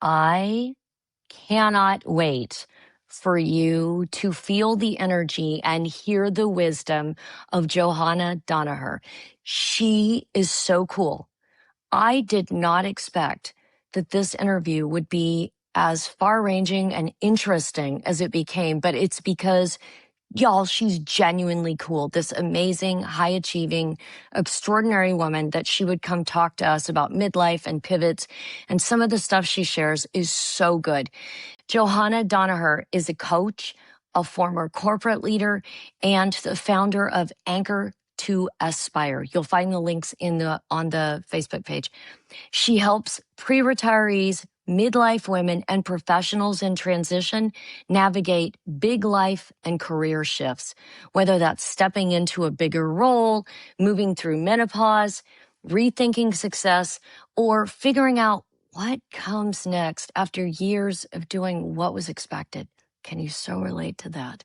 I cannot wait for you to feel the energy and hear the wisdom of Johanna Danaher. She is so cool. I did not expect that this interview would be as far ranging and interesting as it became, but it's because y'all, she's genuinely cool. This amazing, high achieving, extraordinary woman that she would come talk to us about midlife and pivots. And some of the stuff she shares is so good. Johanna Danaher is a coach, a former corporate leader, and the founder of Anchor to Aspire. You'll find the links on the Facebook page. She helps pre-retirees, midlife women, and professionals in transition navigate big life and career shifts, whether that's stepping into a bigger role, moving through menopause, rethinking success, or figuring out what comes next after years of doing what was expected. Can you so relate to that?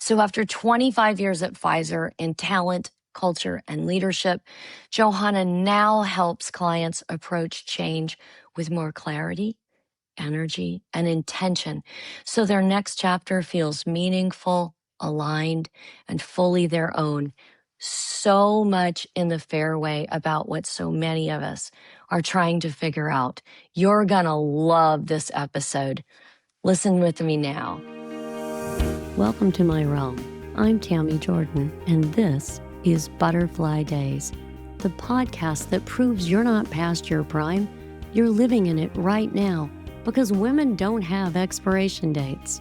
So after 25 years at Pfizer in talent, culture, and leadership, Johanna now helps clients approach change with more clarity, energy, and intention so their next chapter feels meaningful, aligned, and fully their own. So much in the fairway about what so many of us are trying to figure out. You're gonna love this episode. Listen with me now. Welcome to my realm. I'm Tami Jorden, and this is Butterfly Days, the podcast that proves you're not past your prime, you're living in it right now, because women don't have expiration dates.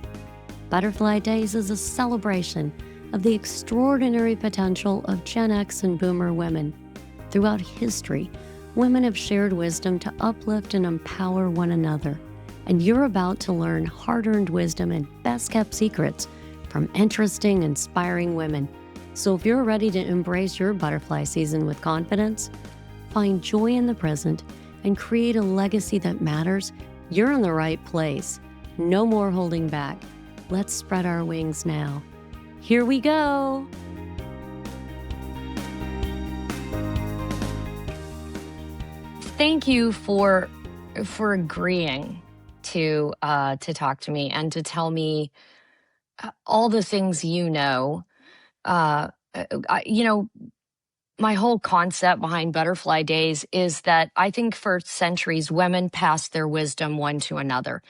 Butterfly Days is a celebration of the extraordinary potential of Gen X and Boomer women. Throughout history, women have shared wisdom to uplift and empower one another, and you're about to learn hard-earned wisdom and best-kept secrets from interesting, inspiring women. So if you're ready to embrace your butterfly season with confidence, find joy in the present, and create a legacy that matters, you're in the right place. No more holding back. Let's spread our wings now. Here we go. Thank you for agreeing to talk to me and to tell me all the things you know. My whole concept behind Butterfly Days is that I think for centuries, women passed their wisdom one to another.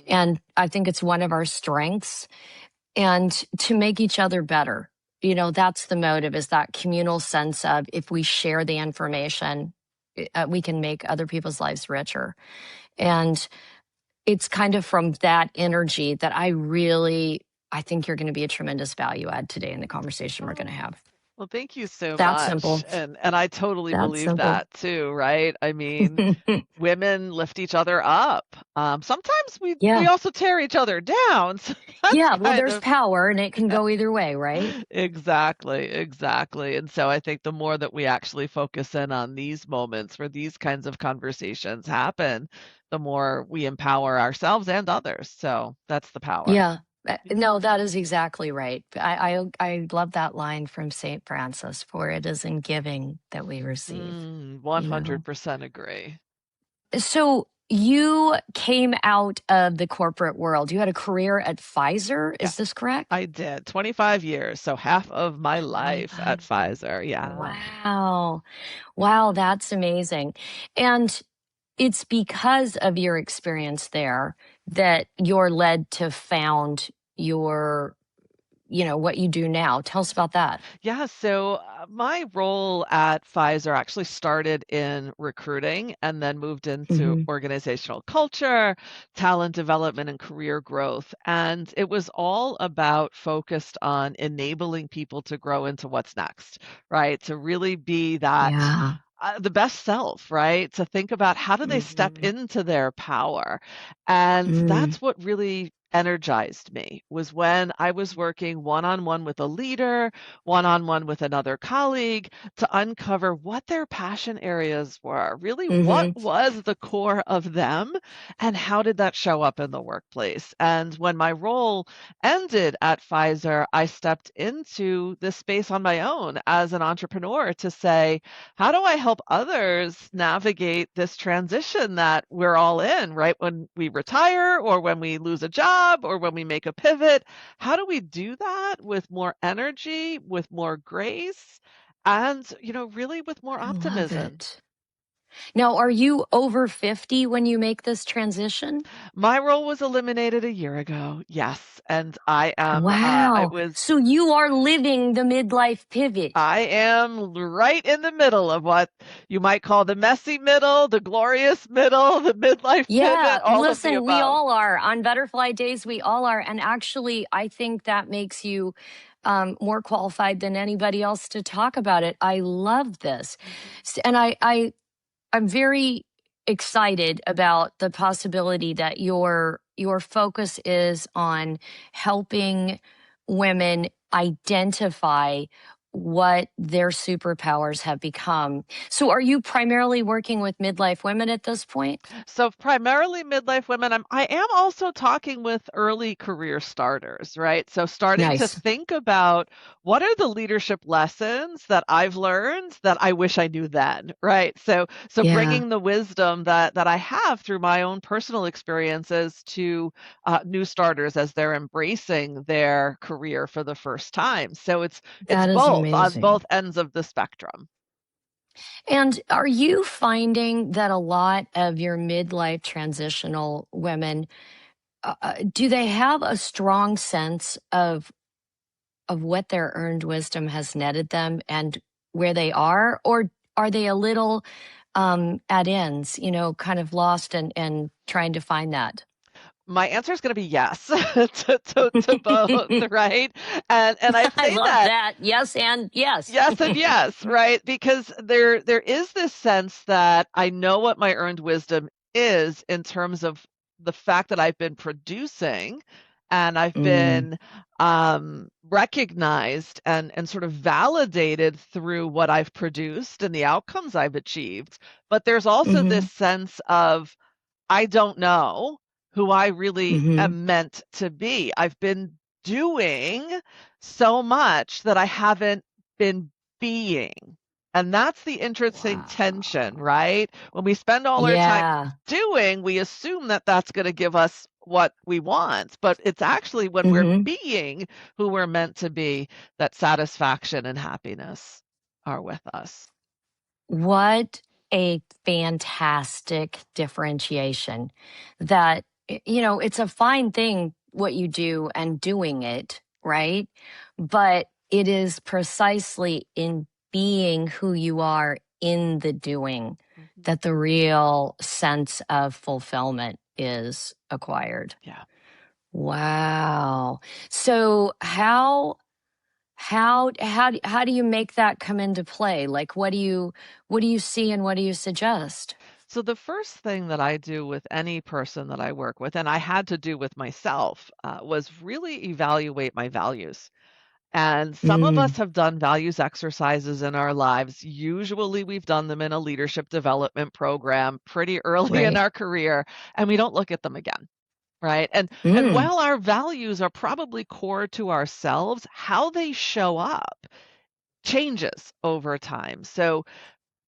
And I think it's one of our strengths. And to make each other better, that's the motive, is that communal sense of if we share the information, we can make other people's lives richer. And it's kind of from that energy that I think you're going to be a tremendous value add today in the conversation we're going to have. Well, thank you so That's much. simple. And I totally That's believe simple. that too, right? I mean, women lift each other up. Sometimes we Yeah. also tear each other down. So that's Yeah, well, kind there's of power and it can go either way, right? exactly. And so I think the more that we actually focus in on these moments where these kinds of conversations happen, the more we empower ourselves and others. So that's the power. Yeah. No, that is exactly right. I love that line from Saint Francis, for it is in giving that we receive. 100% agree. So you came out of the corporate world. You had a career at Pfizer. Yeah. Is this correct? I did 25 years, so half of my life at Pfizer. Yeah. Wow, that's amazing. And it's because of your experience there that you're led to found what you do now. Tell us about that. Yeah, so my role at Pfizer actually started in recruiting and then moved into organizational culture, talent development, and career growth. And it was all about focused on enabling people to grow into what's next, right? To really be that the best self, right? To think about how do they step into their power. And that's what really energized me was when I was working one-on-one with a leader, one-on-one with another colleague to uncover what their passion areas were. Really, what Mm-hmm. was the core of them and how did that show up in the workplace? And when my role ended at Pfizer, I stepped into this space on my own as an entrepreneur to say, how do I help others navigate this transition that we're all in, right? When we retire or when we lose a job or when we make a pivot, how do we do that with more energy, with more grace, and, really with more I love optimism? it. Now, are you over 50 when you make this transition? My role was eliminated a year ago. Yes, and Wow. So you are living the midlife pivot. I am right in the middle of what you might call the messy middle, the glorious middle, the midlife pivot, Yeah, all of the listen, we above. all are. On butterfly days, we all are. And actually, I think that makes you more qualified than anybody else to talk about it. I love this. Mhm. And I'm very excited about the possibility that your focus is on helping women identify what their superpowers have become. So are you primarily working with midlife women at this point? So primarily midlife women. I am also talking with early career starters, right? So starting to Nice. think about what are the leadership lessons that I've learned that I wish I knew then, right? So Yeah, bringing the wisdom that I have through my own personal experiences to new starters as they're embracing their career for the first time. So it's that is both on amazing. both ends of the spectrum. And are you finding that a lot of your midlife transitional women do they have a strong sense of what their earned wisdom has netted them and where they are, or are they a little at ends, kind of lost and trying to find that? My answer is going to be yes to both, right? And I'd I say love that that. Yes, and yes. yes and yes, right? Because there is this sense that I know what my earned wisdom is in terms of the fact that I've been producing and I've Mm, been recognized and sort of validated through what I've produced and the outcomes I've achieved. But there's also mm-hmm, this sense of I don't know who I really mm-hmm. am meant to be. I've been doing so much that I haven't been being. And that's the interesting tension, Wow. right? When we spend all our time Yeah. doing, we assume that that's going to give us what we want. But it's actually when we're Mm-hmm. being who we're meant to be that satisfaction and happiness are with us. What a fantastic differentiation that, it's a fine thing what you do and doing it, right? But it is precisely in being who you are in the doing Mhm. that the real sense of fulfillment is acquired. Yeah. Wow. So how do you make that come into play? Like, what do you see and what do you suggest? So the first thing that I do with any person that I work with, and I had to do with myself, was really evaluate my values. And some of us Mm, have done values exercises in our lives. Usually we've done them in a leadership development program pretty early in right. our career, and we don't look at them again. Right. And Mm, while our values are probably core to ourselves, how they show up changes over time. So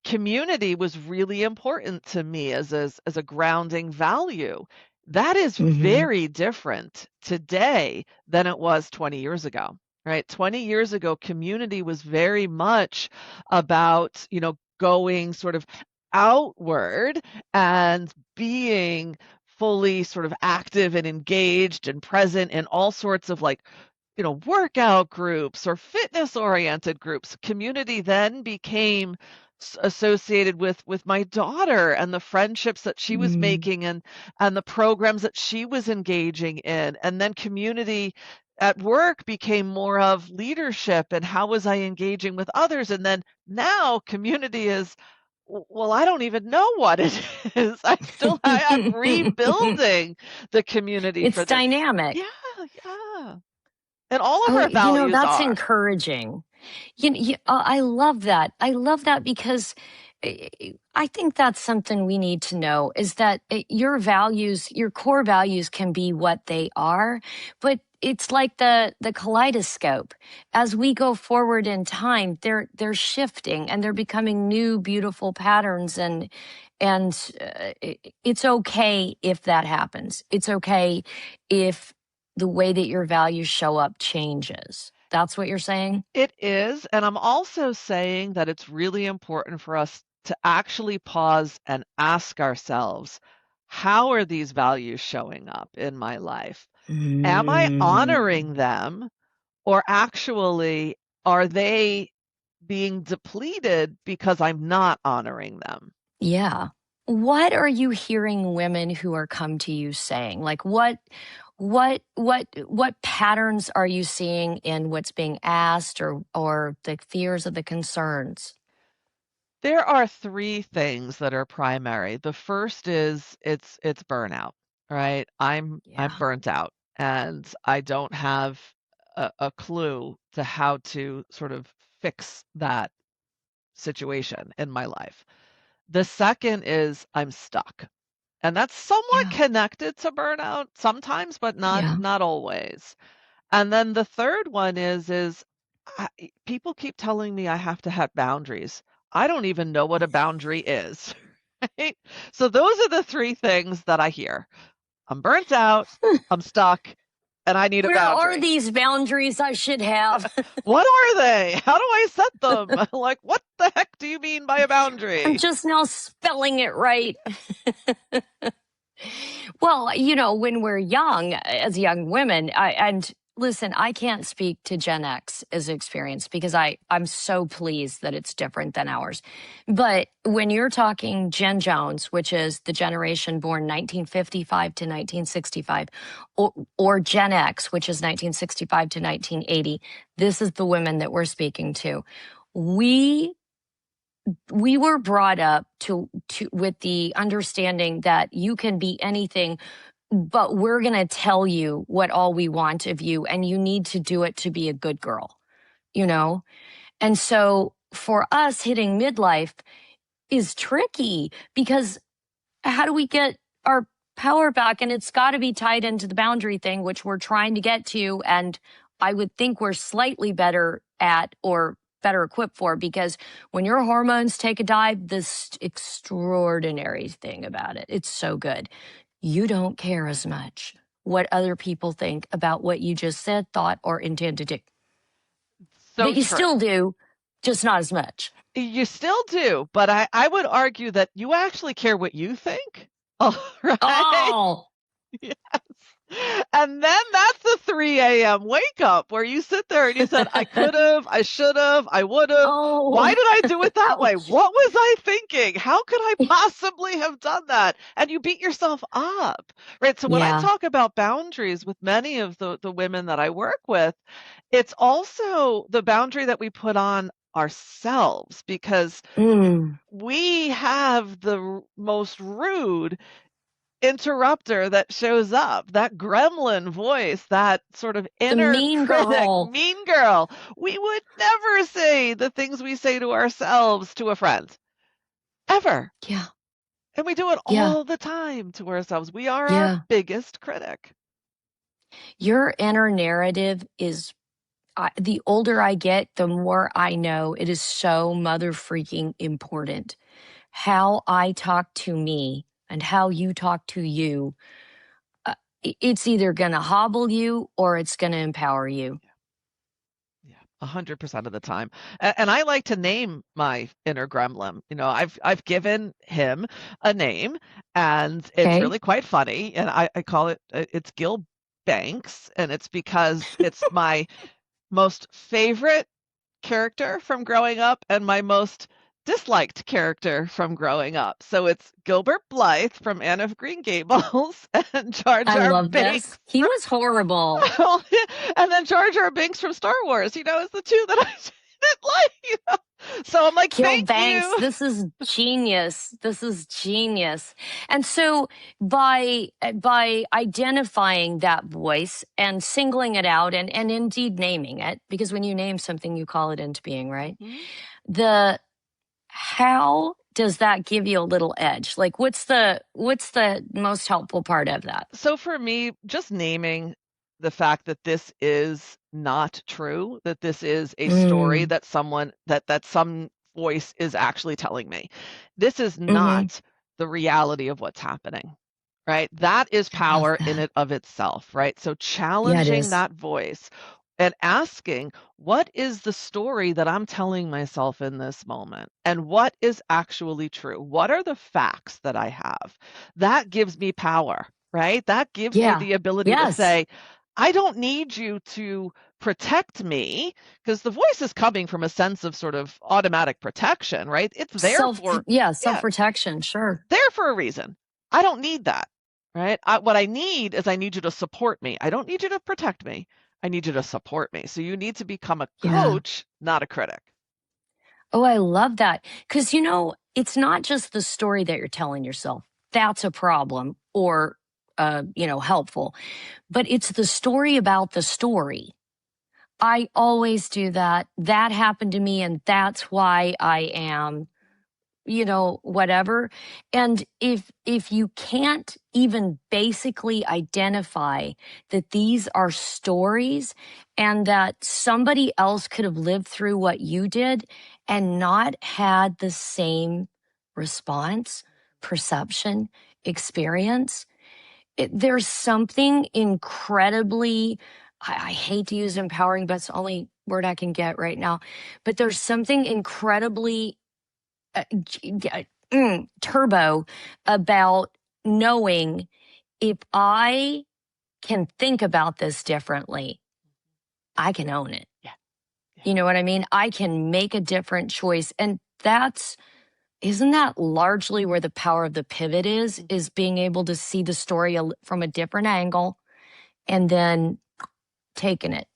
community was really important to me as a grounding value. That is mhm, very different today than it was 20 years ago. Right? 20 years ago, community was very much about, going sort of outward and being fully sort of active and engaged and present in all sorts of like workout groups or fitness oriented groups. Community then became associated with my daughter and the friendships that she was mm, making and the programs that she was engaging in. And then community at work became more of leadership and how was I engaging with others. And then now community is Well, I don't even know what it is. I'm rebuilding the community It's for this. Yeah, dynamic. yeah. And all of Oh, our values that's are. encouraging. I love that. I love that because I think that's something we need to know is that your values, your core values can be what they are, but it's like the kaleidoscope. As we go forward in time, they're shifting and they're becoming new, beautiful patterns, and it's okay if that happens. It's okay if the way that your values show up changes. That's what you're saying? It is, and I'm also saying that it's really important for us to actually pause and ask ourselves, how are these values showing up in my life? Am I Mm, honoring them, or actually are they being depleted because I'm not honoring them? yeah. What are you hearing women who are come to you saying? Like what patterns are you seeing in what's being asked or the fears or the concerns? There are three things that are primary. The first is it's burnout, right? I'm Yeah. burnt out and I don't have a clue to how to sort of fix that situation in my life. The second is I'm stuck. And that's somewhat Yeah. connected to burnout sometimes, but Yeah. not always. And then the third one is people keep telling me I have to have boundaries. I don't even know what a boundary is, right? So those are the three things that I hear. I'm burnt out, I'm stuck, and I need a Where are boundary. these boundaries I should have? What are they? How do I set them? Like, what the heck do you mean by a I'm boundary? just now spelling it right. Well, when we're young, as young women, and listen, I can't speak to Gen X as experience because I'm so pleased that it's different than ours. But when you're talking Gen Jones, which is the generation born 1955 to 1965, or Gen X, which is 1965 to 1980, this is the women that we're speaking to. We we were brought up to with the understanding that you can be anything, but we're going to tell you what all we want of you and you need to do it to be a good girl, you know? And so for us hitting midlife is tricky because how do we get our power back? And it's got to be tied into the boundary thing, which we're trying to get to. And I would think we're slightly better at or better equipped for because when your hormones take a dive, this extraordinary thing about it, it's so good. You don't care as much what other people think about what you just said, thought, or intend to do. So But you true. still do, just not as much. You still do, but I would argue that you actually care what you think. Oh, right? Oh, Yes. And then that's the 3 a.m. wake up where you sit there and you said, I could have, I should have, I would have. Why oh, did I do it that way? ouch. What was I thinking? How could I possibly have done that? And you beat yourself up, right? So when I Yeah. talk about boundaries with many of the women that I work with, it's also the boundary that we put on ourselves because Mm. we have the most rude interrupter that shows up, that gremlin voice, that sort of The inner mean critic, girl. mean girl. We would never say the things we say to ourselves to a friend, ever. Yeah. And we do it Yeah. all the time to ourselves. We are our Yeah. biggest critic. Your inner narrative is the older I get, the more I know it is so mother freaking important. How I talk to me and how you talk to you, uh, it's either going to hobble you or it's going to empower you. Yeah, 100% of the time. And I like to name my inner gremlin. I've given him a name, and it's Okay. really quite funny. And I call it it's Gil Banks, and it's because it's my most favorite character from growing up and my most disliked character from growing up. So it's Gilbert Blythe from Anne of Green Gables and Jar I Jar love Binks this. He was horrible. and then Jar Jar Binks from Star Wars. It's the two that I Like, so I'm like, Gil thank Banks, you. this is genius. This is genius. And so by identifying that voice and singling it out and indeed naming it, because when you name something, you call it into being, right? Mhm. The how does that give you a little edge? Like what's the most helpful part of that? So for me, just naming the fact that this is not true, that this is a story Mm, that some voice is actually telling me. This is mm-hmm. not the reality of what's happening, right? That is I love power in that. it of itself, right? So Yeah, it challenging is. that voice and asking, what is the story that I'm telling myself in this moment? And what is actually true? What are the facts that I have? That gives me power, right? That gives me Yeah. the ability to Yes. say, I don't need you to protect me because the voice is coming from a sense of sort of automatic protection, right? It's there for, Self yeah, protection, sure. there for a reason. I don't need that, right? What I need is I need you to support me. I don't need you to protect me. I need you to support me. So you need to become a Yeah. coach, not a critic. Oh, I love that. Because, it's not just the story that you're telling yourself. That's a problem or, helpful, but it's the story about the story. I always do that. That happened to me, and that's why I am whatever. And if you can't even basically identify that these are stories and that somebody else could have lived through what you did and not had the same response, perception, experience, there's something incredibly, I hate to use empowering, but it's the only word I can get right now. But there's something incredibly turbo about knowing if I can think about this differently, I can own it. Yeah, yeah. You know what I mean? I can make a different choice. And isn't that largely where the power of the pivot is being able to see the story from a different angle and then taking it.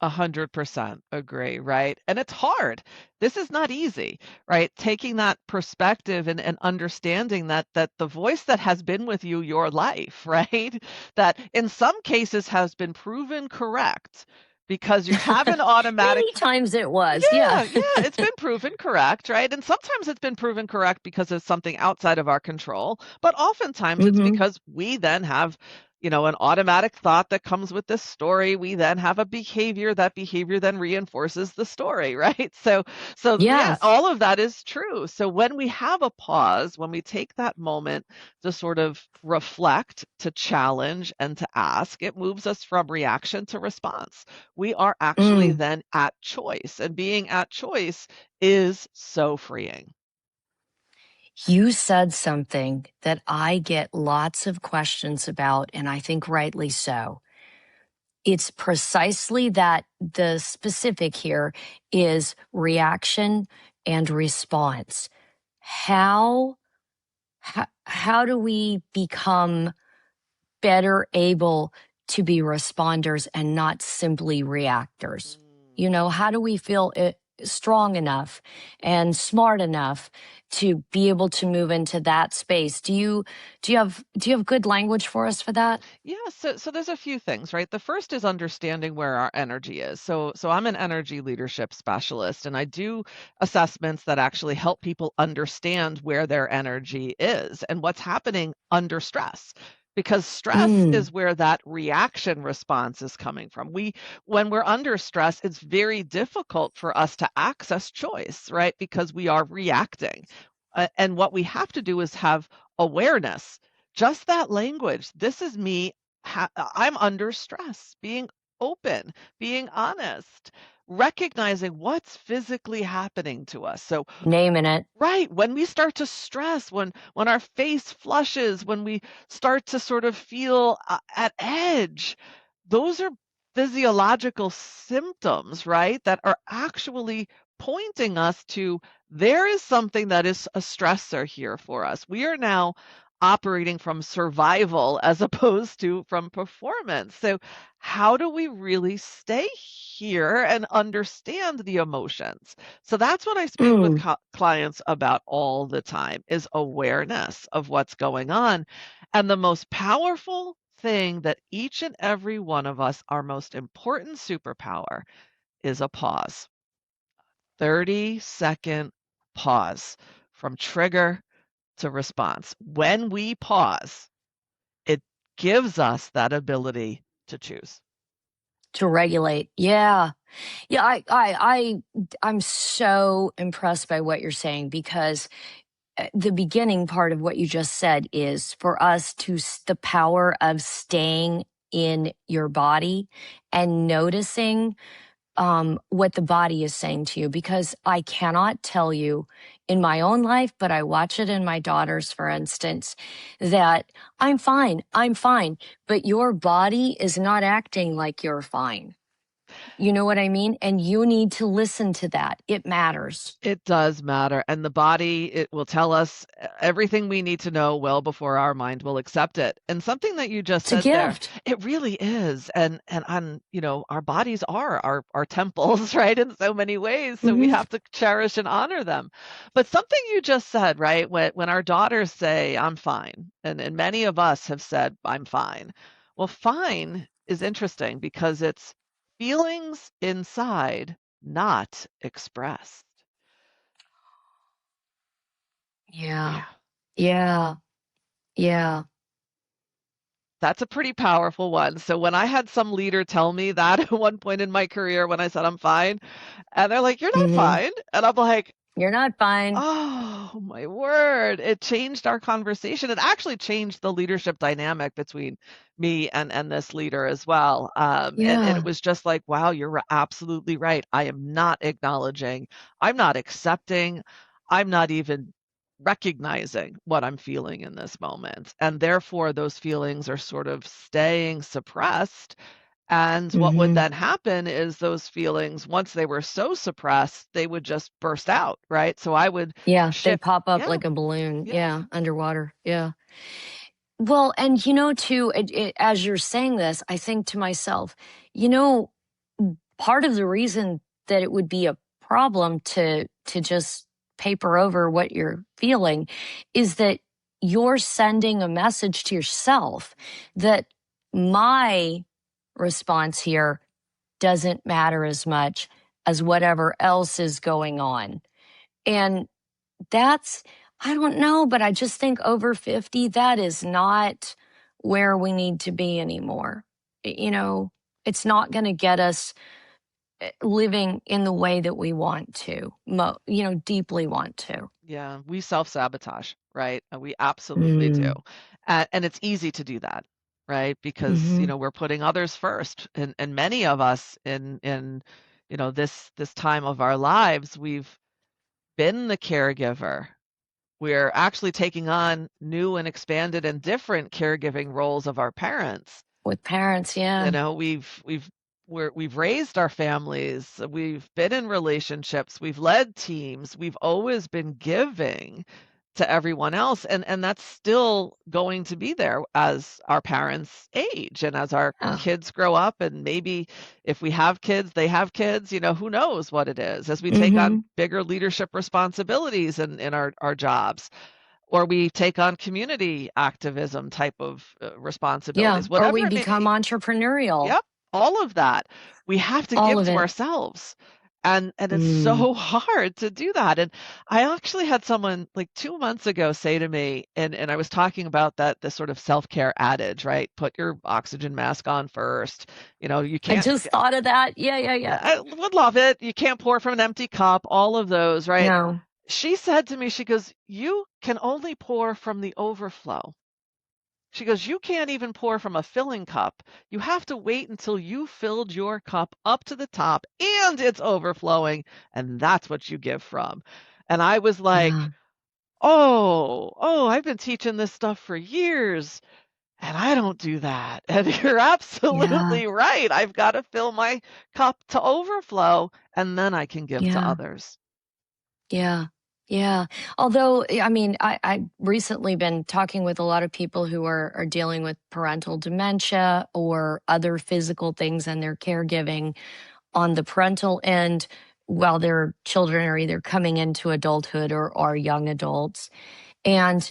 100% agree, right? And it's hard. This is not easy, right? Taking that perspective and understanding that the voice that has been with you your life, right? That in some cases has been proven correct because you have an automatic. Many times it was. Yeah. Yeah, yeah, it's been proven correct, right? And sometimes it's been proven correct because it's something outside of our control, but oftentimes it's Hmm. because we then have, an automatic thought that comes with this story. We then have a behavior, that behavior then reinforces the story, right? So yeah, Yes. all of that is true. So when we have a pause, when we take that moment to sort of reflect, to challenge, and to ask, it moves us from reaction to response. We are actually Mm. then at choice, and being at choice is so freeing. You said something that I get lots of questions about, and I think rightly so. It's precisely that the specific here is reaction and response. How do we become better able to be responders and not simply reactors? Mm. How do we feel strong enough and smart enough to be able to move into that space? Do you have good language for us for that? Yeah, so there's a few things, right? The first is understanding where our energy is. So I'm an energy leadership specialist and I do assessments that actually help people understand where their energy is and what's happening under stress. Because stress Mm, is where that reaction response is coming from. When we're under stress, it's very difficult for us to access choice, right? Because we are reacting. And what we have to do is have awareness, just that language. This is me. I'm under stress, being open, being honest, recognizing what's physically happening to us. So, naming it. right, when we start to stress, when our face flushes, when we start to sort of feel at edge, those are physiological symptoms, right, that are actually pointing us to there is something that is a stressor here for us. We are now operating from survival as opposed to from performance. So, how do we really stay here and understand the emotions? So that's what I speak with Mm. clients about all the time is awareness of what's going on. And the most powerful thing that each and every one of us, our most important superpower, is a pause. 30-second pause from trigger to response. When we pause, it gives us that ability to choose. To regulate. Yeah. Yeah, I'm so impressed by what you're saying because the beginning part of what you just said is for us to the power of staying in your body and noticing what the body is saying to you. Because I cannot tell you in my own life, but I watch it in my daughters, for instance, that I'm fine, but your body is not acting like you're fine. You know what I mean? And you need to listen to that. It matters. It does matter. And the body, it will tell us everything we need to know well before our mind will accept it. And something that you just It's a said there, gift. it really is. And on, our bodies are our temples, right? In so many ways. So we Hmm. have to cherish and honor them. But something you just said, right? When our daughters say, I'm fine, and many of us have said, I'm fine. Well, fine is interesting because it's feelings inside not expressed. Yeah. Yeah, Yeah. Yeah. that's a pretty powerful one. So when I had some leader tell me that at one point in my career when I said I'm fine, and they're like, "You're not Hmm. fine." And I'm like, You're not fine. oh my word. It changed our conversation. It actually changed the leadership dynamic between me and this leader as well. And it Yeah. was just like, wow, you're absolutely right. I am not acknowledging, I'm not accepting, I'm not even recognizing what I'm feeling in this moment. And therefore, those feelings are sort of staying suppressed, and what would Hmm. then happen is those feelings, once they were so suppressed, they would just burst out, right? So I would Yeah. They shift. pop up Yeah, like a balloon. yeah, Yeah. Underwater. Yeah. Well, and too, as you're saying this, I think to myself, you know, part of the reason that it would be a problem to just paper over what you're feeling is that you're sending a message to yourself that my response here doesn't matter as much as whatever else is going on. And that's, I don't know, but I just think over 50, that is not where we need to be anymore. You know, it's not going to get us living in the way that we want to, deeply want to. yeah. We self-sabotage, right? And we absolutely do. Mm. And it's easy to do that, right? Because, Hmm. we're putting others first. And many of us in this time of our lives, we've been the caregiver. We're actually taking on new and expanded and different caregiving roles of our parents. With parents, yeah. We've raised our families, we've been in relationships, we've led teams, we've always been giving to everyone else, and that's still going to be there as our parents age and as our Oh. kids grow up, and maybe if we have kids, they have kids, who knows what it is as we take on Hmm. bigger leadership responsibilities in our jobs, or we take on community activism type of Yeah. responsibilities, Or whatever we it may become be. entrepreneurial. Yep, all of that. We have to All give of to it. ourselves. And it's Mm. so hard to do that. And I actually had someone like 2 months ago say to me, and I was talking about that the sort of self-care adage, right? Put your oxygen mask on first. You I can't just thought of that. Yeah, yeah, yeah. I would love it. You can't pour from an empty cup, all of those, right? No. She said to me, she goes, "You can only pour from the overflow." She goes, "You can't even pour from a filling cup. You have to wait until you filled your cup up to the top and it's overflowing, and that's what you give from." And I was like, Yeah. oh, I've been teaching this stuff for years, and I don't do that. And you're Yeah. absolutely right. I've got to fill my cup to overflow, and then I can give to Yeah. others. Yeah. Yeah. Although, I mean, I've recently been talking with a lot of people who are dealing with parental dementia or other physical things and they're caregiving on the parental end while their children are either coming into adulthood or are young adults. And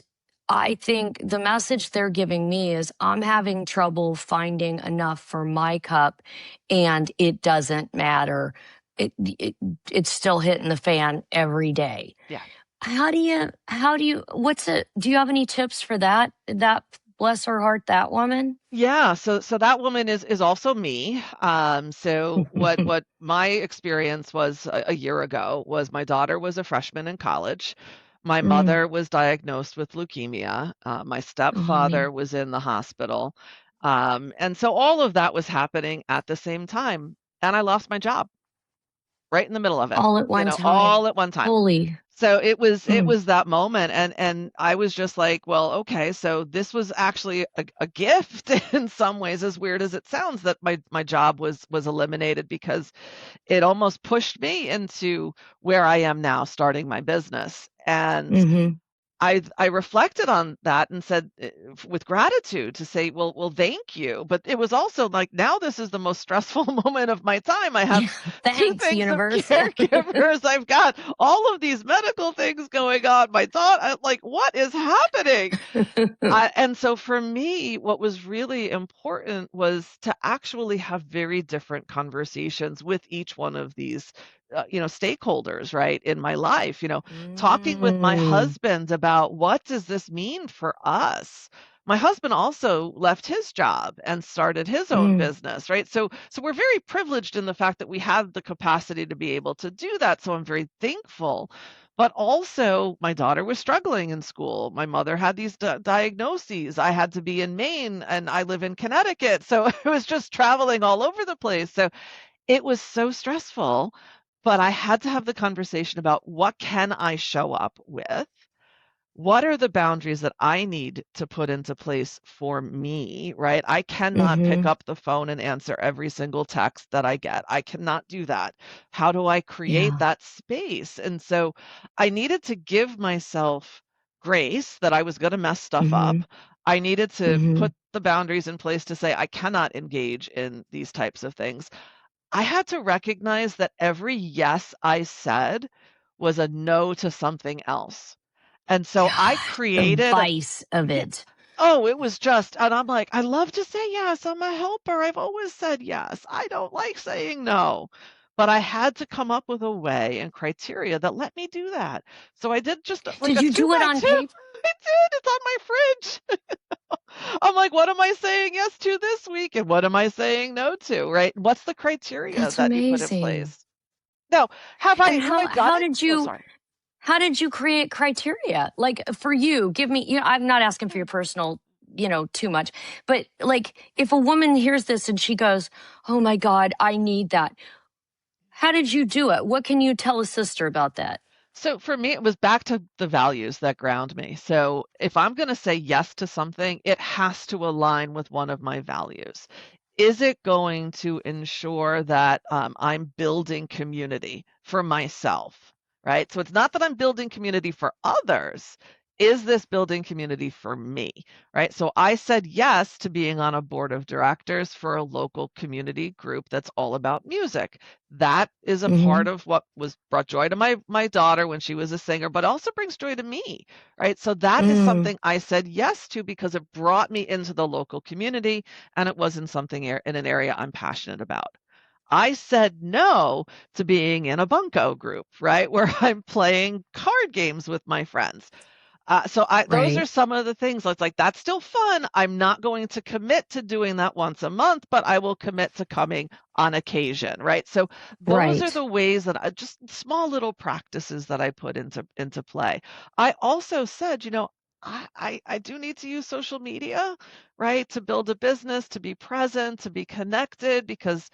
I think the message they're giving me is I'm having trouble finding enough for my cup and it doesn't matter. It's still hitting the fan every day. Yeah. What's it, do you have any tips for that, bless her heart, that woman? Yeah, so that woman is also me. So what my experience was a year ago was my daughter was a freshman in college. My Mm. mother was diagnosed with leukemia. My Oh, honey. stepfather was in the hospital. And so all of that was happening at the same time. And I lost my job right in the middle of it, All at one time. all at one time. Holy. So it Mm. was that moment, and I was just like, well, okay, so this was actually a gift in some ways, as weird as it sounds, that my job was eliminated because it almost pushed me into where I am now, starting my business. And Mm-hmm. I reflected on that and said, with gratitude, to say, well, thank you. But it was also like, now this is the most stressful moment of my time. I have Yeah. two Thanks, things of universe. caregivers. I've got all of these medical things going on. My thought, like, what is happening? And so for me, what was really important was to actually have very different conversations with each one of these, stakeholders, right, in my life. Talking with my Mm. husband about what does this mean for us. My husband also left his job and started his own Mm. business, right? So we're very privileged in the fact that we have the capacity to be able to do that. So I'm very thankful, but also, my daughter was struggling in school. My mother had these diagnoses. I had to be in Maine and I live in Connecticut. So it was just traveling all over the place. So it was so stressful, but I had to have the conversation about what can I show up with? What are the boundaries that I need to put into place for me, right? I cannot pick Mm-hmm. up the phone and answer every single text that I get. I cannot do that. How do I create Yeah. that space? And so I needed to give myself grace that I was going to mess stuff up. Mm-hmm. I needed to Mm-hmm. put the boundaries in place to say, I cannot engage in these types of things. I had to recognize that every yes I said was a no to something else. And so I God, the created a vice of yeah. it. Oh, it was just, and I'm like, I love to say yes. I'm a helper. I've always said yes. I don't like saying no. But I had to come up with a way and criteria that let me do that. So I did just like Did a you two do it by on two. paper? I did. It's on my fridge. I'm like, what am I saying yes to this week? And what am I saying no to? Right? What's the criteria That's that you put in amazing. place? Now, And have I done it? Oh, sorry. how did you create criteria? Like for you, give me, I'm not asking for your personal, too much, but like if a woman hears this and she goes, "Oh my God, I need that." How did you do it? What can you tell a sister about that? So for me, it was back to the values that ground me. So if I'm going to say yes to something, it has to align with one of my values. Is it going to ensure that I'm building community for myself? Right. So it's not that I'm building community for others. Is this building community for me? Right. So I said yes to being on a board of directors for a local community group that's all about music. That is a Mm-hmm. part of what was brought joy to my daughter when she was a singer, but also brings joy to me, right? So that is Mm. something I said yes to because it brought me into the local community and it wasn't something in an area I'm passionate about. I said no to being in a bunco group, right? Where I'm playing card games with my friends. Those are Right. some of the things. It's like that's still fun. I'm not going to commit to doing that once a month, but I will commit to coming on occasion, right? So those are Right. the ways that I just small little practices that I put into play. I also said, I do need to use social media, right, to build a business, to be present, to be connected, because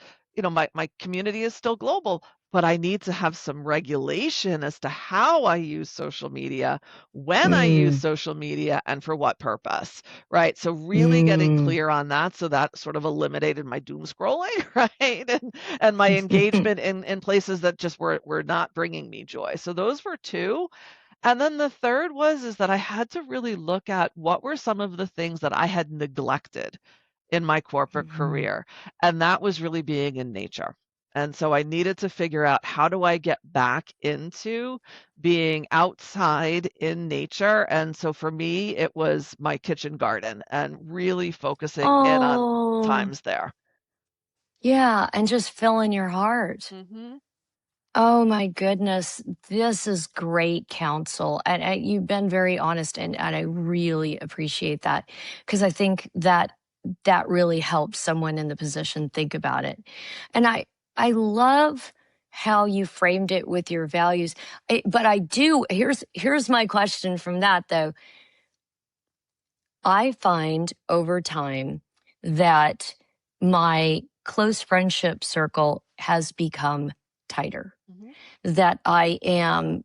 my community is still global, but I need to have some regulation as to how I use social media, when I use Mm. social media, and for what purpose, right? So really getting Mm. clear on that, so that sort of eliminated my doom scrolling, right? And my engagement in places that just were not bringing me joy. So those were two. And then the third is that I had to really look at what were some of the things that I had neglected in my corporate Mhm. career, and that was really being in nature. And so I needed to figure out, how do I get back into being outside in nature? And so for me, it was my kitchen garden and really focusing in on Oh, times there. yeah, and just filling your heart. Mhm. Oh my goodness, this is great counsel, and you've been very honest, and I really appreciate that because I think that that really helps someone in the position think about it. And I love how you framed it with your values. But I do, here's my question from that though. I find over time that my close friendship circle has become tighter, Mhm. that I am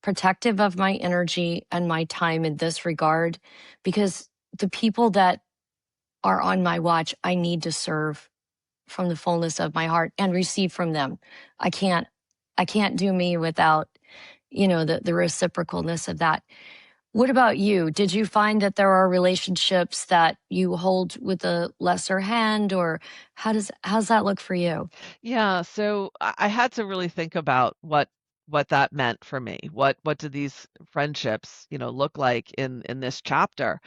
protective of my energy and my time in this regard because the people that are on my watch, I need to serve from the fullness of my heart and receive from them. I can't I can't do me without, the reciprocalness of that. What about you? Did you find that there are relationships that you hold with a lesser hand, or how's that look for you? Yeah, so I had to really think about what that meant for me. What do these friendships, look like in this chapter?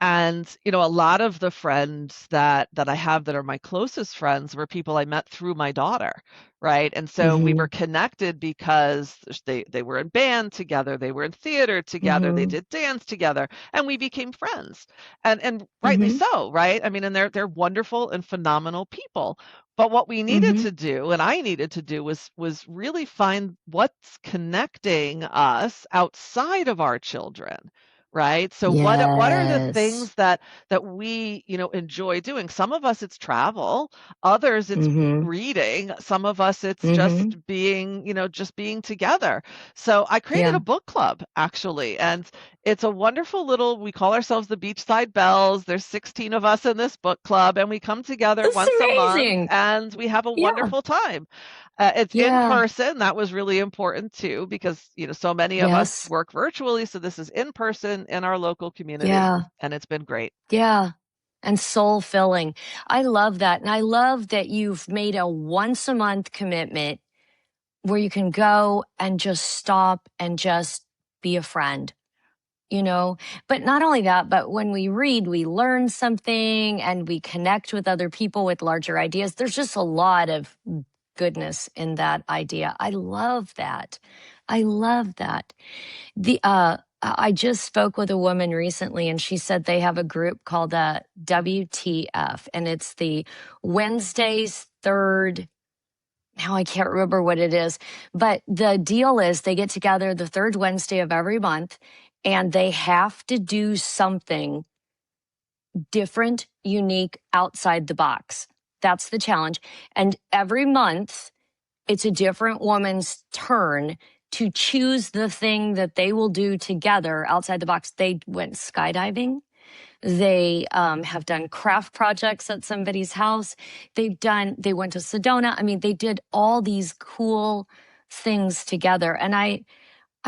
And, a lot of the friends that I have that are my closest friends were people I met through my daughter, right? And so we were Mhm. connected because they were in band together, they were in theater together, they Mhm. did dance together, and we became friends. And rightly Mhm. so, right? I mean, and they're wonderful and phenomenal people. But what we needed Mhm. to do, and I needed to do, was really find what's connecting us outside of our children, right? So what are the Yes. things that we, enjoy doing? Some of us it's travel, others it's Mhm. reading, some of us it's Mhm. just being, just being together. So I created a Yeah. book club actually, and it's a wonderful little, we call ourselves the Beachside Bells. There's 16 of us in this book club, and we come together That's once a month amazing. and we have a Yeah. wonderful time. It's in Yeah. person. That was really important too, because so many of us Yes. work virtually. So this is in person in our local community, Yeah. and it's been great. Yeah. And soul filling. I love that. And I love that you've made a once a month commitment where you can go and just stop and just be a friend, you know? But not only that, but when we read, we learn something and we connect with other people with larger ideas. There's just a lot of goodness in that idea. I love that. I love that. I just spoke with a woman recently, and she said they have a group called WTF, and it's the Wednesdays third. Now I can't remember what it is, but the deal is they get together the third Wednesday of every month, and they have to do something different, unique, outside the box. That's the challenge. And every month, it's a different woman's turn to choose the thing that they will do together outside the box. They went skydiving. They have done craft projects at somebody's house. They went to Sedona. I mean, they did all these cool things together. And I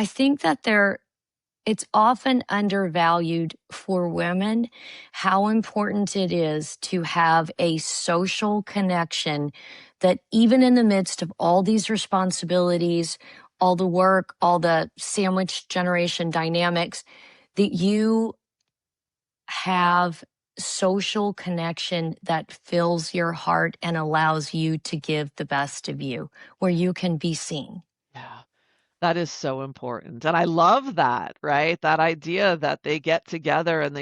think that it's often undervalued for women how important it is to have a social connection that even in the midst of all these responsibilities, all the work, all the sandwich generation dynamics, that you have social connection that fills your heart and allows you to give the best of you, where you can be seen. Yeah. That is so important, and I love that, right? That idea that they get together and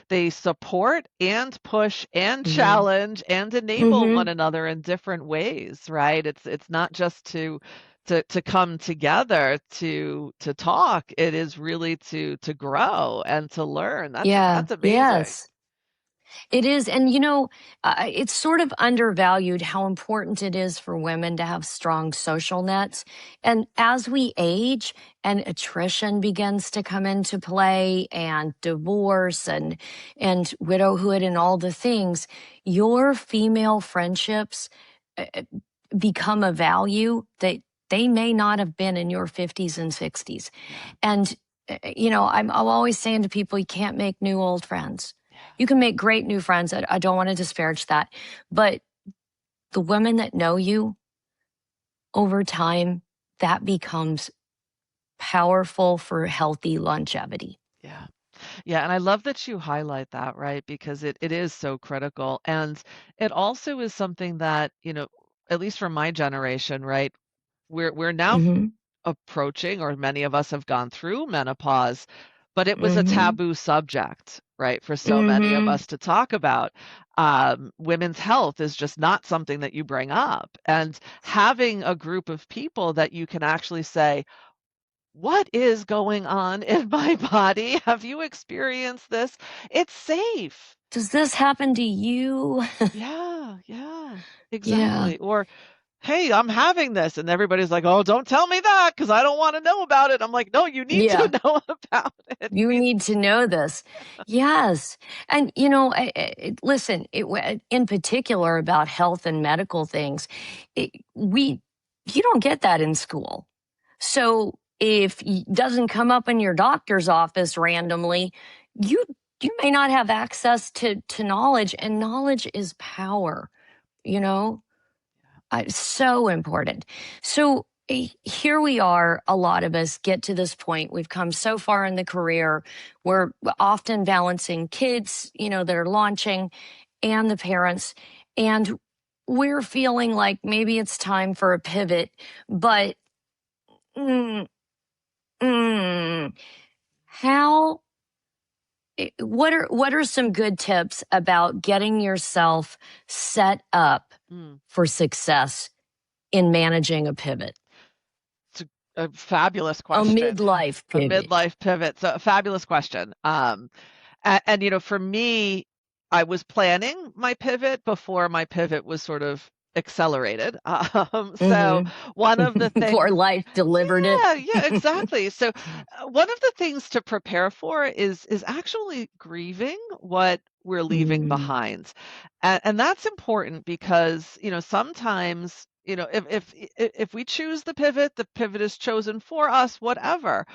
they support and push and Hmm. challenge and enable one Hmm. another in different ways, right? It's not just to come together to talk. It is really to grow and to learn. Yeah. That's amazing. Yes. It is. And, it's sort of undervalued how important it is for women to have strong social nets. And as we age and attrition begins to come into play and divorce and widowhood and all the things, your female friendships uh, uh, become a value that they may not have been in your 50s and 60s. Yeah. And, I'm always saying to people, you can't make new old friends. Yeah. You can make great new friends. I don't want to disparage that. But the women that know you over time, that becomes powerful for healthy longevity. Yeah. Yeah, and I love that you highlight that, right? Because it is so critical. And it also is something that, at least from my generation, right? We're now Hmm. approaching, or many of us have gone through menopause, but it was a Hmm. taboo subject, right? For so many of Hmm. us to talk about. Women's health is just not something that you bring up. And having a group of people that you can actually say, what is going on in my body? Have you experienced this? It's safe. Does this happen to you? Yeah, yeah, Yeah. exactly. Or, hey, I'm having this. And everybody's like, oh, don't tell me that because I don't want to know about it. I'm like, no, you need Yeah. to know about it. You need to know this. Yes. And, listen, in particular about health and medical things, you don't get that in school. So if it doesn't come up in your doctor's office randomly, you, you may not have access to knowledge, and knowledge is power, you know? So important. So here we are. A lot of us get to this point. We've come so far in the career. We're often balancing kids, that are launching, and the parents. And we're feeling like maybe it's time for a pivot. But mm, mm, how? What are some good tips about getting yourself set up Mm, for success in managing a pivot? it's a fabulous A question. midlife A pivot. midlife pivot. So a fabulous question. And, for me, I was planning my pivot before my pivot was sort of accelerated. So Mhm. one of the Before things, life delivered it. yeah, yeah, exactly. So one of the things to prepare for is actually grieving what we're leaving Mm, behind. And that's important because, sometimes, if we choose the pivot is chosen for us, whatever,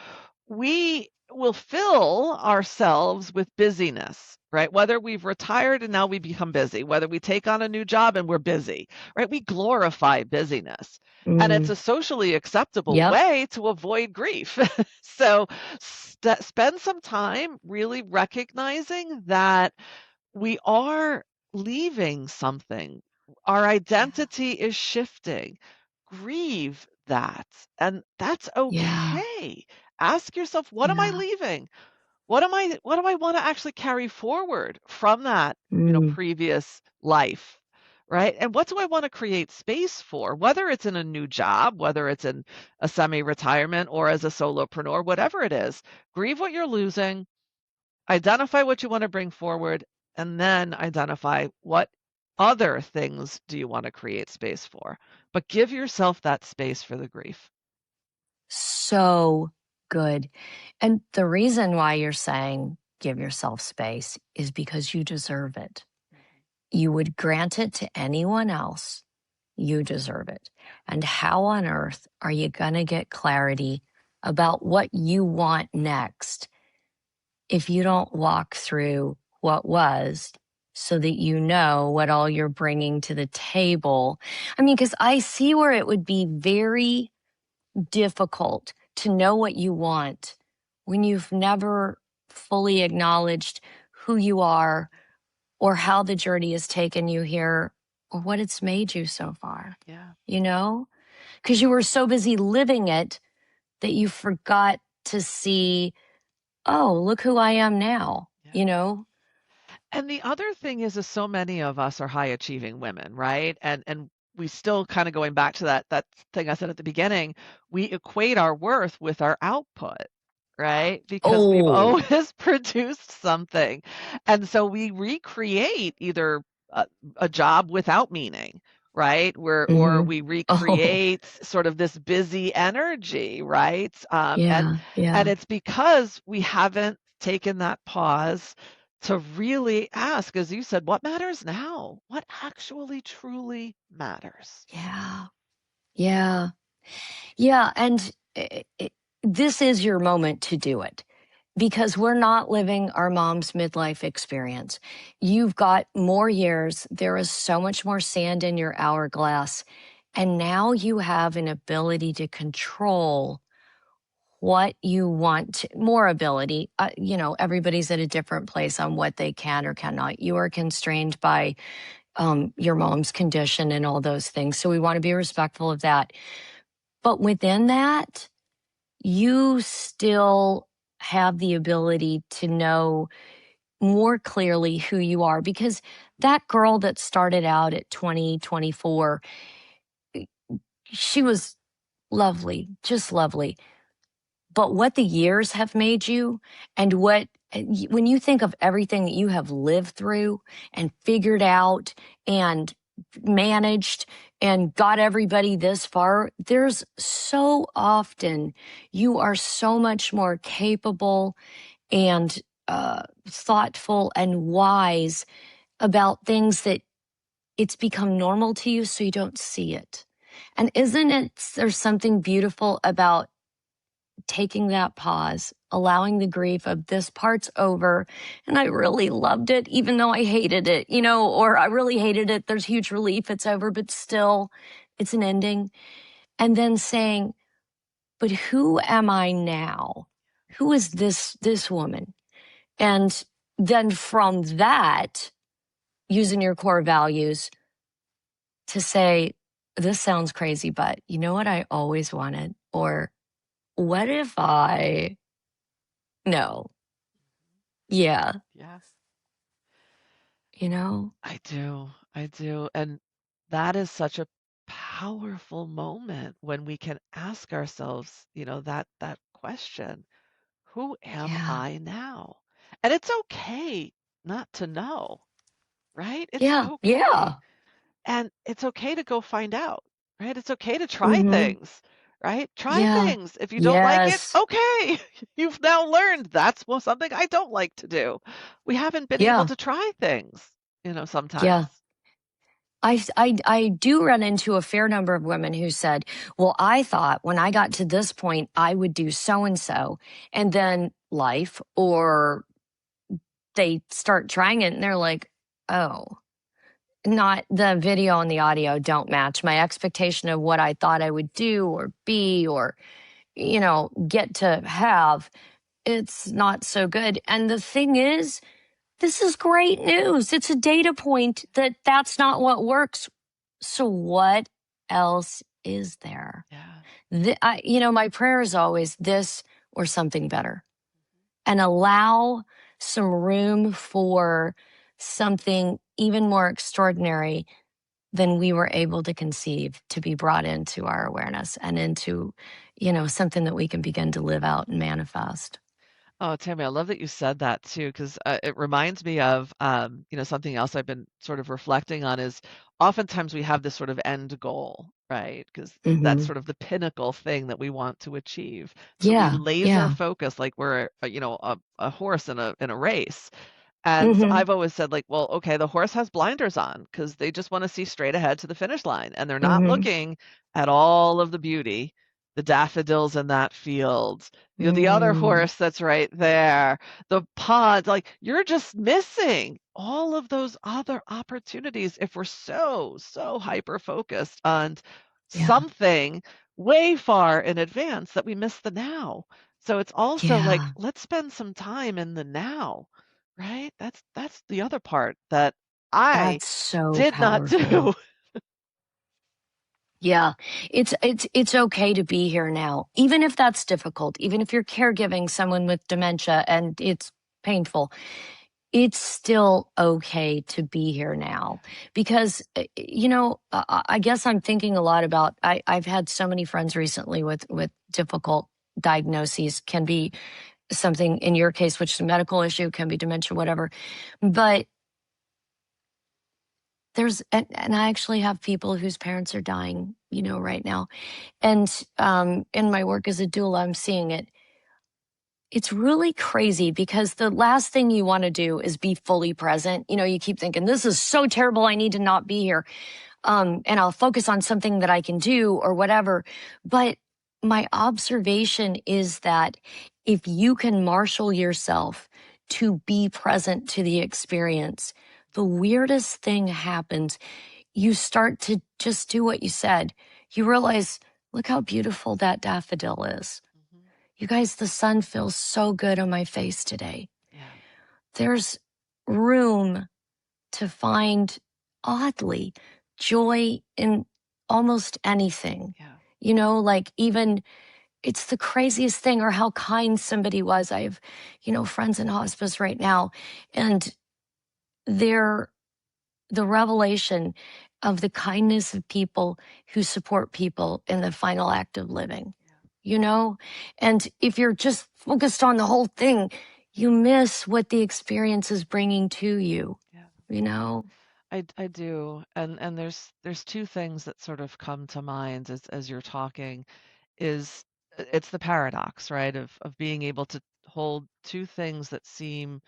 we will fill ourselves with busyness, right? Whether we've retired and now we become busy, whether we take on a new job and we're busy, right? We glorify busyness. And it's mm, a socially acceptable yep. way to avoid grief. So spend some time really recognizing that we are leaving something. Our Yeah. identity is shifting. Grieve that. And that's Yeah. okay. Ask yourself, what am I Yeah. leaving? What do I want to actually carry forward from that, Mm, previous life? Right? And what do I want to create space for? Whether it's in a new job, whether it's in a semi-retirement or as a solopreneur, whatever it is, grieve what you're losing, identify what you want to bring forward, and then identify what other things do you want to create space for. But give yourself that space for the grief. so good. And the reason why you're saying give yourself space is because you deserve it. You would grant it to anyone else. You deserve it. And how on earth are you going to get clarity about what you want next if you don't walk through what was, so that you know what all you're bringing to the table? I mean, because I see where it would be very difficult to know what you want when you've never fully acknowledged who you are, or how the journey has taken you here, or what it's made you so far, Yeah. you know? Because you were so busy living it that you forgot to see, oh, look who I am now, Yeah. you know? And the other thing is so many of us are high achieving women, right? And we still kind of going back to that thing I said at the beginning, we equate our worth with our output, right? Because we've Oh, always produced something. And so we recreate either a, a job without meaning, right? Or mm-hmm. we Oh, recreate sort of this busy energy, right? And yeah, yeah, it's because we haven't taken that pause to really ask, as you said, what matters now? What actually truly matters? yeah, yeah. Yeah. And this is your moment to do it because we're not living our mom's midlife experience. You've got more years. There is so much more sand in your hourglass. And now you have an ability to control what you want, more ability. Everybody's at a different place on what they can or cannot. You are constrained by your mom's condition and all those things. So we want to be respectful of that. But within that, you still have the ability to know more clearly who you are because that girl that started out at 20, 24, she was lovely, just lovely. But what the years have made you and when you think of everything that you have lived through and figured out and managed and got everybody this far, there's so often you are so much more capable and thoughtful and wise about things that it's become normal to you so you don't see it. And there's something beautiful about taking that pause, allowing the grief of this part's over. And I really loved it, even though I hated it, or I really hated it. There's huge relief it's over, but still it's an ending. And then saying, but who am I now? Who is this woman? And then from that, using your core values to say, this sounds crazy, but you know what I always wanted? Or what if I, no, yeah, Yes. you know? I do. I do. And that is such a powerful moment when we can ask ourselves, that question, who am Yeah, I now? And it's okay not to know, right? It's yeah, okay. yeah. And it's okay to go find out, right? It's okay to try Mm-hmm. things, right? Try Yeah, things. If you don't like it, yes, okay. You've now learned that's something I don't like to do. We haven't been able yeah, to try things, yeah. sometimes. I do run into a fair number of women who said, well, I thought when I got to this point, I would do so and so. And then life, or they start trying it and they're like, oh, not the video and the audio don't match my expectation of what I thought I would do or be or, get to have. It's not so good. And the thing is, this is great news. It's a data point that that's not what works. So what else is there? Yeah. My prayer is always this or something better, and allow some room for something even more extraordinary than we were able to conceive to be brought into our awareness and into, something that we can begin to live out and manifest. Oh, Tammy, I love that you said that too, because it reminds me of, something else I've been sort of reflecting on is oftentimes we have this sort of end goal, right? Because that's Hmm. sort of the pinnacle thing that we want to achieve. So we Yeah, laser yeah. focus like we're, a horse in a race. And Hmm. I've always said, like, well, okay, the horse has blinders on because they just want to see straight ahead to the finish line. And they're not Hmm. looking at all of the beauty, the daffodils in that field, the other Mm. horse that's right there, the pond. Like, you're just missing all of those other opportunities if we're so hyper focused on Yeah, something way far in advance that we miss the now. So it's also like, yeah. let's spend some time in the now. Right? That's the other part that I That's so did not powerful. do. Yeah, it's okay to be here now, even if that's difficult, even if you're caregiving someone with dementia and it's painful. It's still okay to be here now because I guess I'm thinking a lot about I've had so many friends recently with difficult diagnoses, can be something in your case, which is a medical issue, can be dementia, whatever. But and I actually have people whose parents are dying, right now. And in my work as a doula, I'm seeing it. It's really crazy because the last thing you want to do is be fully present. You keep thinking, this is so terrible. I need to not be here. and I'll focus on something that I can do or whatever. But my observation is that if you can marshal yourself to be present to the experience, the weirdest thing happens. You start to just do what you said. You realize, look how beautiful that daffodil is. Mm-hmm. You guys, the sun feels so good on my face today. Yeah. There's room to find, oddly, joy in almost anything. Yeah. You know, like even it's the craziest thing, or how kind somebody was. I have, friends in hospice right now, and they're the revelation of the kindness of people who support people in the final act of living, you know? And if you're just focused on the whole thing, you miss what the experience is bringing to you, Yeah. you know? I do. And there's two things that sort of come to mind as you're talking is it's the paradox, right? Of being able to hold two things that seem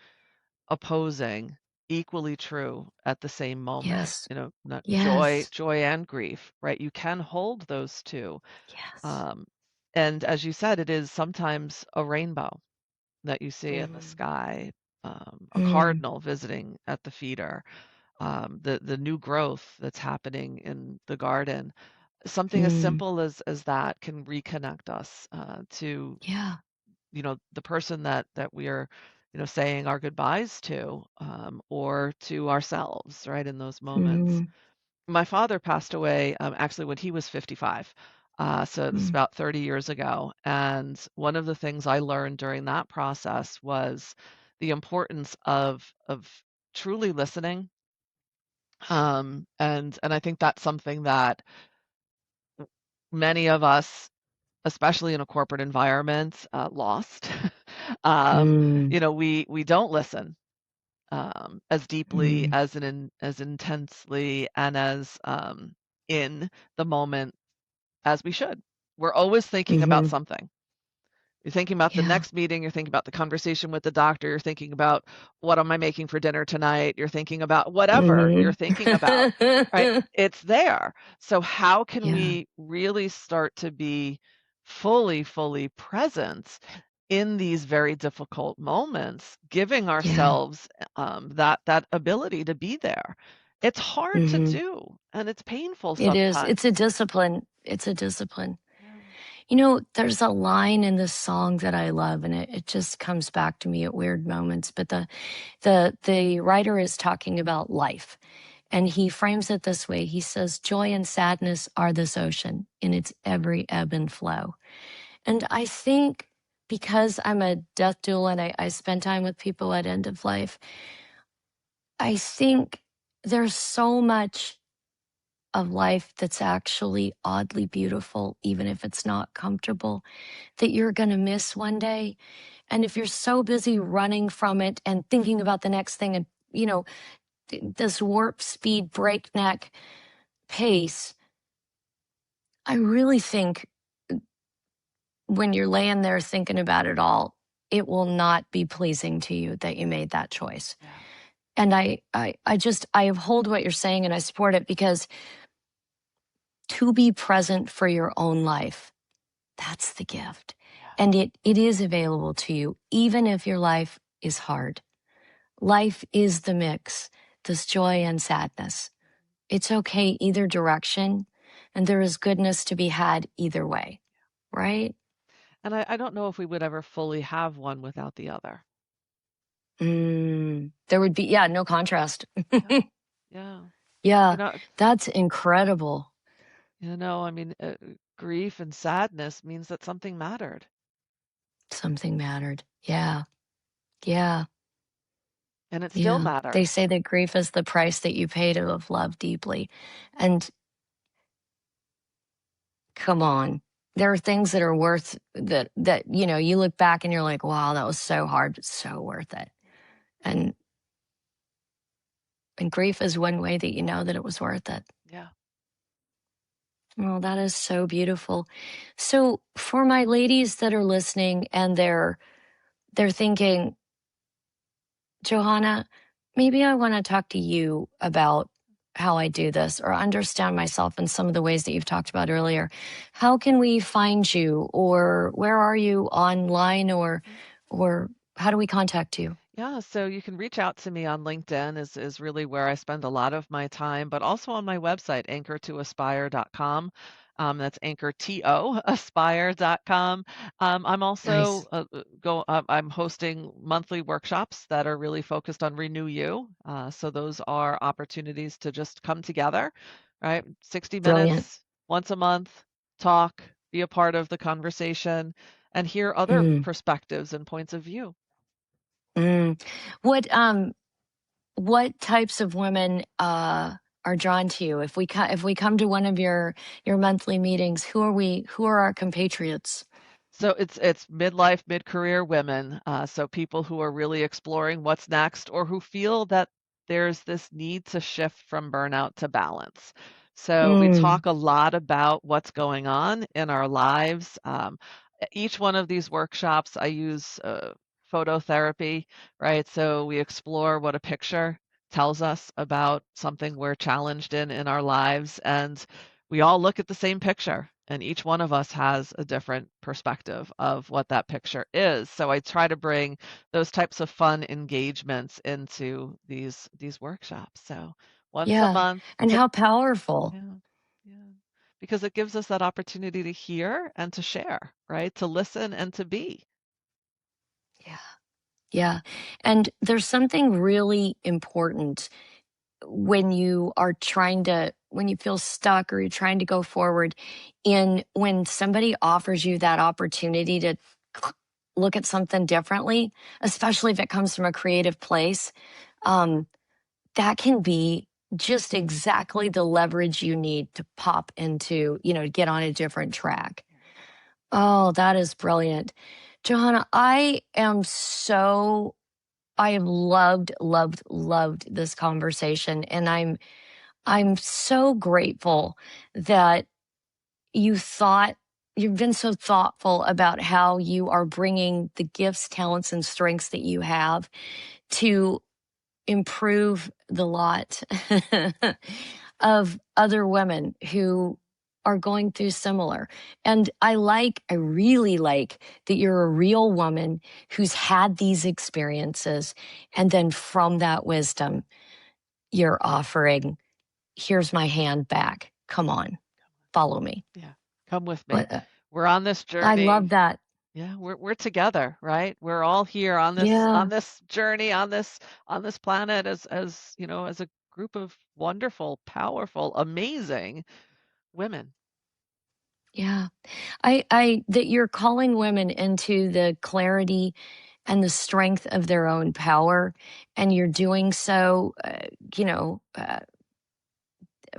opposing, equally true at the same moment. Yes. Not joy, Yes. joy and grief, right? You can hold those two. Yes. Um, and as you said, it is sometimes a rainbow that you see in the Mm, sky, a mm, cardinal visiting at the feeder, the new growth that's happening in the garden. Something as mm. simple as that can reconnect us to Yeah. the person that we are saying our goodbyes to, or to ourselves, right, in those moments. Mm, My father passed away actually when he was 55. So it's mm, about 30 years ago. And one of the things I learned during that process was the importance of truly listening. And I think that's something that many of us, especially in a corporate environment, lost. mm, We don't listen as deeply, mm, as intensely, and as in the moment as we should. We're always thinking about mm-hmm. something. You're thinking about the Yeah. next meeting, you're thinking about the conversation with the doctor, you're thinking about what am I making for dinner tonight, you're thinking about whatever you're Mm-hmm. thinking about, right? It's there. So how can Yeah. we really start to be fully present in these very difficult moments, giving Yeah. ourselves that ability to be there? It's hard to Mm-hmm. do, and it's painful It is. It's a sometimes. discipline. It's a discipline. Yeah. There's a line in this song that I love, and it just comes back to me at weird moments. But the writer is talking about life, and he frames it this way. He says, "Joy and sadness are this ocean in its every ebb and flow." And I think because I'm a death doula and I spend time with people at end of life, I think there's so much of life that's actually oddly beautiful, even if it's not comfortable, that you're going to miss one day. And if you're so busy running from it and thinking about the next thing and, this warp speed, breakneck pace, I really think when you're laying there thinking about it all, it will not be pleasing to you that you made that choice. Yeah. And I hold what you're saying and I support it, because to be present for your own life, that's the gift. Yeah. And it is available to you, even if your life is hard. Life is the mix, this joy and sadness. It's okay either direction, and there is goodness to be had either way, right? And I don't know if we would ever fully have one without the other. There would be, yeah, no contrast. Yeah. Yeah. Yeah, You know, that's incredible. I mean, grief and sadness means that something mattered, Something mattered. Yeah, yeah, and it still yeah. They matters. say that grief is the price that you pay to have loved deeply. And come on, there are things that are worth that you look back and you're like, wow, that was so hard, but so worth it. And grief is one way that you know that it was worth it. Yeah. Well, that is so beautiful. So for my ladies that are listening and they're thinking, Johanna, maybe I want to talk to you about how I do this or understand myself in some of the ways that you've talked about earlier, how can we find you, or where are you online, or how do we contact you? Yeah, so you can reach out to me on LinkedIn is really where I spend a lot of my time, but also on my website, anchor2aspire.com. That's anchor to aspire.com. I'm also Nice. I'm hosting monthly workshops that are really focused on renew you. So those are opportunities to just come together, right? 60 Brilliant. minutes once a month, talk, be a part of the conversation, and hear other Mm, perspectives and points of view. mm. What types of women are drawn to you? If we come to one of your monthly meetings, who are our compatriots? So it's midlife, mid-career women, so people who are really exploring what's next or who feel that there's this need to shift from burnout to balance. So we Mm, talk a lot about what's going on in our lives. Each one of these workshops, I use phototherapy, right? So we explore what a picture tells us about something we're challenged in our lives, and we all look at the same picture, and each one of us has a different perspective of what that picture is. So I try to bring those types of fun engagements into these workshops. So once a yeah. month, And how powerful. yeah, yeah, because it gives us that opportunity to hear and to share, right? To listen and to be. Yeah. Yeah. And there's something really important when when you feel stuck or you're trying to go forward, in when somebody offers you that opportunity to look at something differently, especially if it comes from a creative place. Um, that can be just exactly the leverage you need to pop into, get on a different track. Oh, that is brilliant. Johanna, I have loved, loved, loved this conversation. And I'm so grateful that you thought you've been so thoughtful about how you are bringing the gifts, talents, and strengths that you have to improve the lot of other women who are going through similar. And I really like that you're a real woman who's had these experiences. And then from that wisdom, you're offering, here's my hand back. Come on, follow me. Yeah, come with me. What We're on this I journey. love that. Yeah, we're together, right? We're all here on Yeah, this journey, on this planet as, as a group of wonderful, powerful, amazing women. yeah. I that you're calling women into the clarity and the strength of their own power, and you're doing so,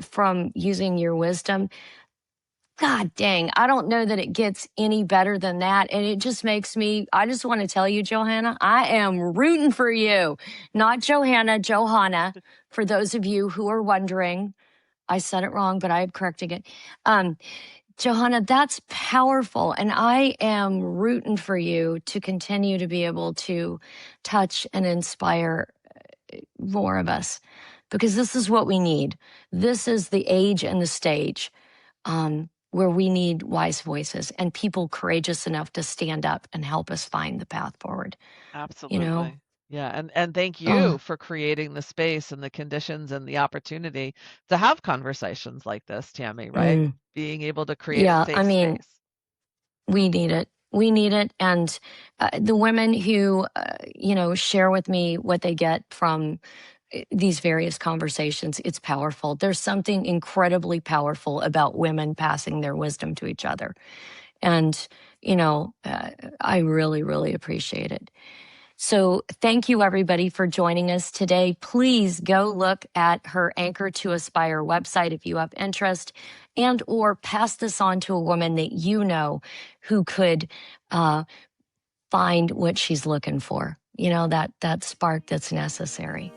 from using your wisdom. God dang, I don't know that it gets any better than that. And it just makes me, I just want to tell you, Johanna, I am rooting for you. Not Johanna, Johanna. For those of you who are wondering, I said it wrong, but I'm correcting it. Um, Johanna, that's powerful. And I am rooting for you to continue to be able to touch and inspire more of us, because this is what we need. This is the age and the stage, where we need wise voices and people courageous enough to stand up and help us find the path forward. You know, Absolutely. Yeah, and thank oh, you for creating the space and the conditions and the opportunity to have conversations like this, Tammy, right? mm, Being able to create a yeah, I safe mean, space. we need it. We need it. And the women who, share with me what they get from these various conversations, it's powerful. There's something incredibly powerful about women passing their wisdom to each other. And, I really, really appreciate it. So thank you everybody for joining us today. Please go look at her Anchor to Aspire website if you have interest, and or pass this on to a woman that you know who could find what she's looking for. That spark that's necessary.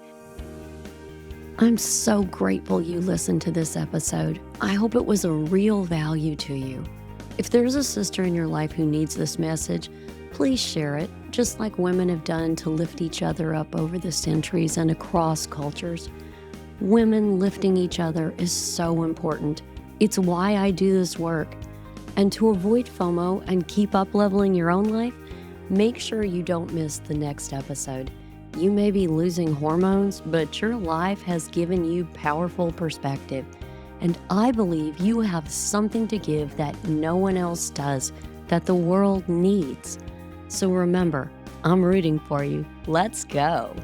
I'm so grateful you listened to this episode. I hope it was a real value to you. If there's a sister in your life who needs this message, please share it, just like women have done to lift each other up over the centuries and across cultures. Women lifting each other is so important. It's why I do this work. And to avoid FOMO and keep up leveling your own life, make sure you don't miss the next episode. You may be losing hormones, but your life has given you powerful perspective. And I believe you have something to give that no one else does, that the world needs. So remember, I'm rooting for you. Let's go.